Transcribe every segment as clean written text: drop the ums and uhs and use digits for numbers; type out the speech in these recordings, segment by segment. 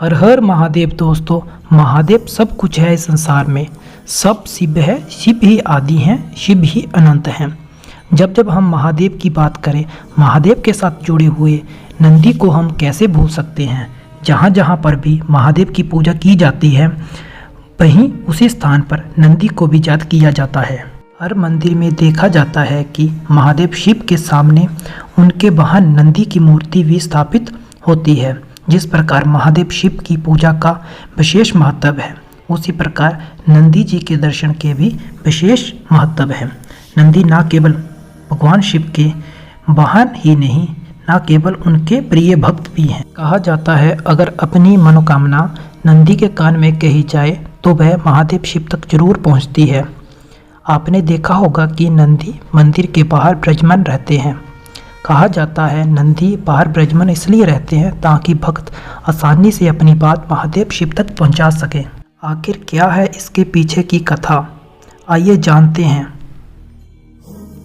हर हर महादेव। दोस्तों, महादेव सब कुछ है इस संसार में। सब शिव है, शिव ही आदि हैं, शिव ही अनंत हैं। जब जब हम महादेव की बात करें, महादेव के साथ जुड़े हुए नंदी को हम कैसे भूल सकते हैं। जहाँ जहाँ पर भी महादेव की पूजा की जाती है, वहीं उसी स्थान पर नंदी को भी याद किया जाता है। हर मंदिर में देखा जाता है कि महादेव शिव के सामने उनके वाहन नंदी की मूर्ति भी स्थापित होती है। जिस प्रकार महादेव शिव की पूजा का विशेष महत्व है, उसी प्रकार नंदी जी के दर्शन के भी विशेष महत्व है। नंदी न केवल भगवान शिव के वाहन ही नहीं, न केवल उनके प्रिय भक्त भी हैं। कहा जाता है, अगर अपनी मनोकामना नंदी के कान में कही जाए तो वह महादेव शिव तक जरूर पहुंचती है। आपने देखा होगा कि नंदी मंदिर के बाहर विराजमान रहते हैं। कहा जाता है, नंदी बाहर विराजमान इसलिए रहते हैं ताकि भक्त आसानी से अपनी बात महादेव शिव तक पहुंचा सकें। आखिर क्या है इसके पीछे की कथा, आइए जानते हैं।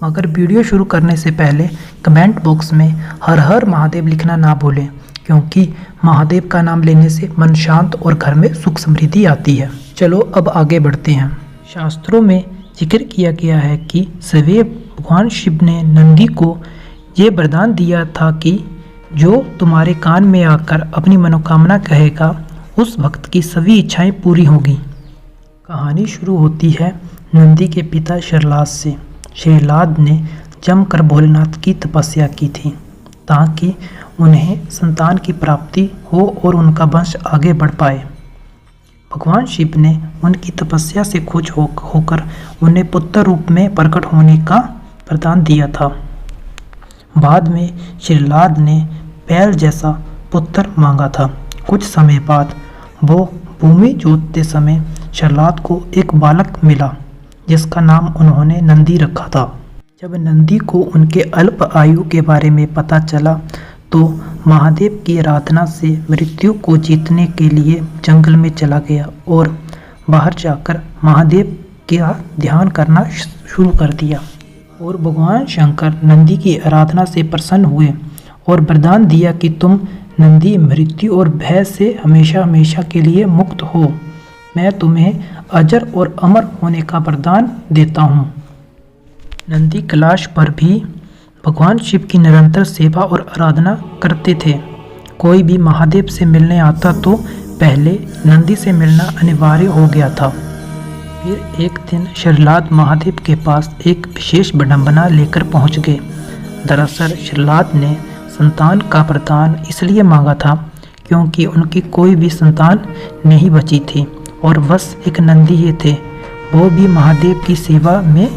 मगर वीडियो शुरू करने से पहले कमेंट बॉक्स में हर हर महादेव लिखना ना भूलें, क्योंकि महादेव का नाम लेने से मन शांत और घर में सुख समृद्धि आती है। चलो अब आगे बढ़ते हैं। शास्त्रों में जिक्र किया गया है कि सवेरे भगवान शिव ने नंदी को ये वरदान दिया था कि जो तुम्हारे कान में आकर अपनी मनोकामना कहेगा, उस भक्त की सभी इच्छाएं पूरी होगी। कहानी शुरू होती है नंदी के पिता शरलाद से। शरलाद ने जमकर भोलेनाथ की तपस्या की थी ताकि उन्हें संतान की प्राप्ति हो और उनका वंश आगे बढ़ पाए। भगवान शिव ने उनकी तपस्या से खुश होकर उन्हें पुत्र रूप में प्रकट होने का वरदान दिया था। बाद में शरलाद ने बैल जैसा पुत्र मांगा था। कुछ समय बाद वो भूमि जोतते समय शरलाद को एक बालक मिला, जिसका नाम उन्होंने नंदी रखा था। जब नंदी को उनके अल्प आयु के बारे में पता चला तो महादेव की आराधना से मृत्यु को जीतने के लिए जंगल में चला गया और बाहर जाकर महादेव का ध्यान करना शुरू कर दिया। और भगवान शंकर नंदी की आराधना से प्रसन्न हुए और वरदान दिया कि तुम नंदी मृत्यु और भय से हमेशा हमेशा के लिए मुक्त हो। मैं तुम्हें अजर और अमर होने का वरदान देता हूँ। नंदी कैलाश पर भी भगवान शिव की निरंतर सेवा और आराधना करते थे। कोई भी महादेव से मिलने आता तो पहले नंदी से मिलना अनिवार्य हो गया था। फिर एक दिन शरलाद महादेव के पास एक विशेष विडंबना लेकर पहुंच गए। दरअसल शरलाद ने संतान का वरदान इसलिए मांगा था क्योंकि उनकी कोई भी संतान नहीं बची थी और बस एक नंदी ही थे। वो भी महादेव की सेवा में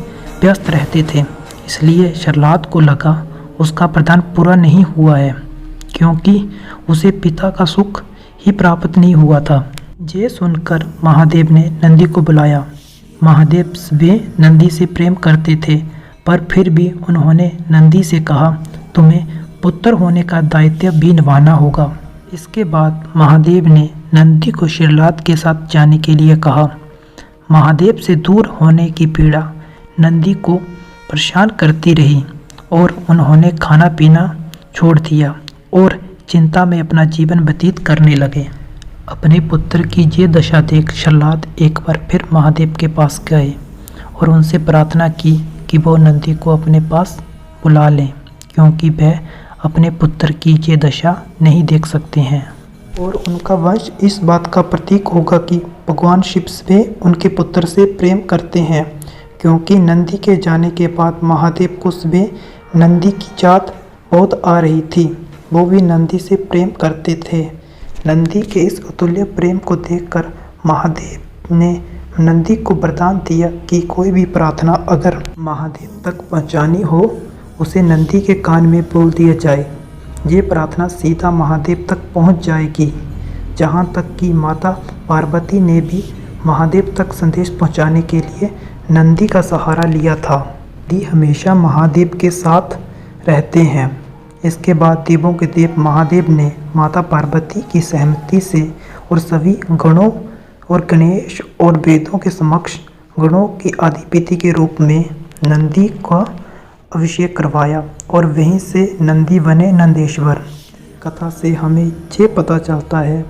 व्यस्त रहते थे। इसलिए शरलाद को लगा उसका वरदान पूरा नहीं हुआ है, क्योंकि उसे पिता का सुख ही प्राप्त नहीं हुआ था। ये सुनकर महादेव ने नंदी को बुलाया। महादेव वे नंदी से प्रेम करते थे, पर फिर भी उन्होंने नंदी से कहा, तुम्हें पुत्र होने का दायित्व भी निभाना होगा। इसके बाद महादेव ने नंदी को शरलाद के साथ जाने के लिए कहा। महादेव से दूर होने की पीड़ा नंदी को परेशान करती रही और उन्होंने खाना पीना छोड़ दिया और चिंता में अपना जीवन व्यतीत करने लगे। अपने पुत्र की ये दशा देख शरलाद एक बार फिर महादेव के पास गए और उनसे प्रार्थना की कि वो नंदी को अपने पास बुला लें, क्योंकि वह अपने पुत्र की ये दशा नहीं देख सकते हैं और उनका वंश इस बात का प्रतीक होगा कि भगवान शिव से उनके पुत्र से प्रेम करते हैं। क्योंकि नंदी के जाने के बाद महादेव को सुबह नंदी की याद बहुत आ रही थी। वो भी नंदी से प्रेम करते थे। नंदी के इस अतुल्य प्रेम को देखकर महादेव ने नंदी को वरदान दिया कि कोई भी प्रार्थना अगर महादेव तक पहुंचानी हो, उसे नंदी के कान में बोल दिया जाए। ये प्रार्थना सीधा महादेव तक पहुंच जाएगी। जहां तक कि माता पार्वती ने भी महादेव तक संदेश पहुंचाने के लिए नंदी का सहारा लिया था। नंदी हमेशा महादेव के साथ रहते हैं। इसके बाद देवों के देव महादेव ने माता पार्वती की सहमति से और सभी गणों और गणेश और वेदों के समक्ष गणों की अधिपति के रूप में नंदी का अभिषेक करवाया और वहीं से नंदी बने नंदेश्वर। कथा से हमें ये पता चलता है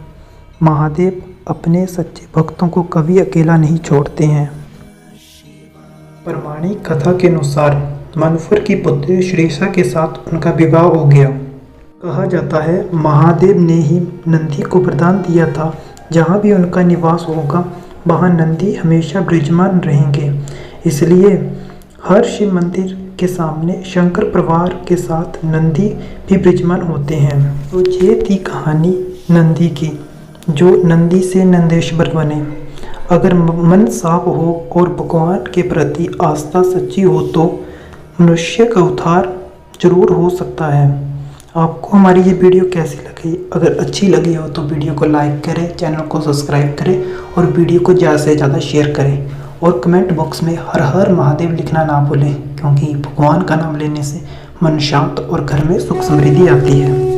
महादेव अपने सच्चे भक्तों को कभी अकेला नहीं छोड़ते हैं। पौराणिक कथा के अनुसार मनोहर की पुत्री श्रीषा के साथ उनका विवाह हो गया। कहा जाता है महादेव ने ही नंदी को वरदान दिया था, जहाँ भी उनका निवास होगा वहाँ नंदी हमेशा विराजमान रहेंगे। इसलिए हर शिव मंदिर के सामने शंकर परिवार के साथ नंदी भी विराजमान होते हैं। तो ये थी कहानी नंदी की, जो नंदी से नंदेश्वर बने। अगर मन साफ हो और भगवान के प्रति आस्था सच्ची हो तो मनुष्य का उद्धार जरूर हो सकता है। आपको हमारी ये वीडियो कैसी लगी? अगर अच्छी लगी हो तो वीडियो को लाइक करें, चैनल को सब्सक्राइब करें और वीडियो को ज़्यादा से ज़्यादा शेयर करें। और कमेंट बॉक्स में हर हर महादेव लिखना ना भूलें, क्योंकि भगवान का नाम लेने से मन शांत और घर में सुख समृद्धि आती है।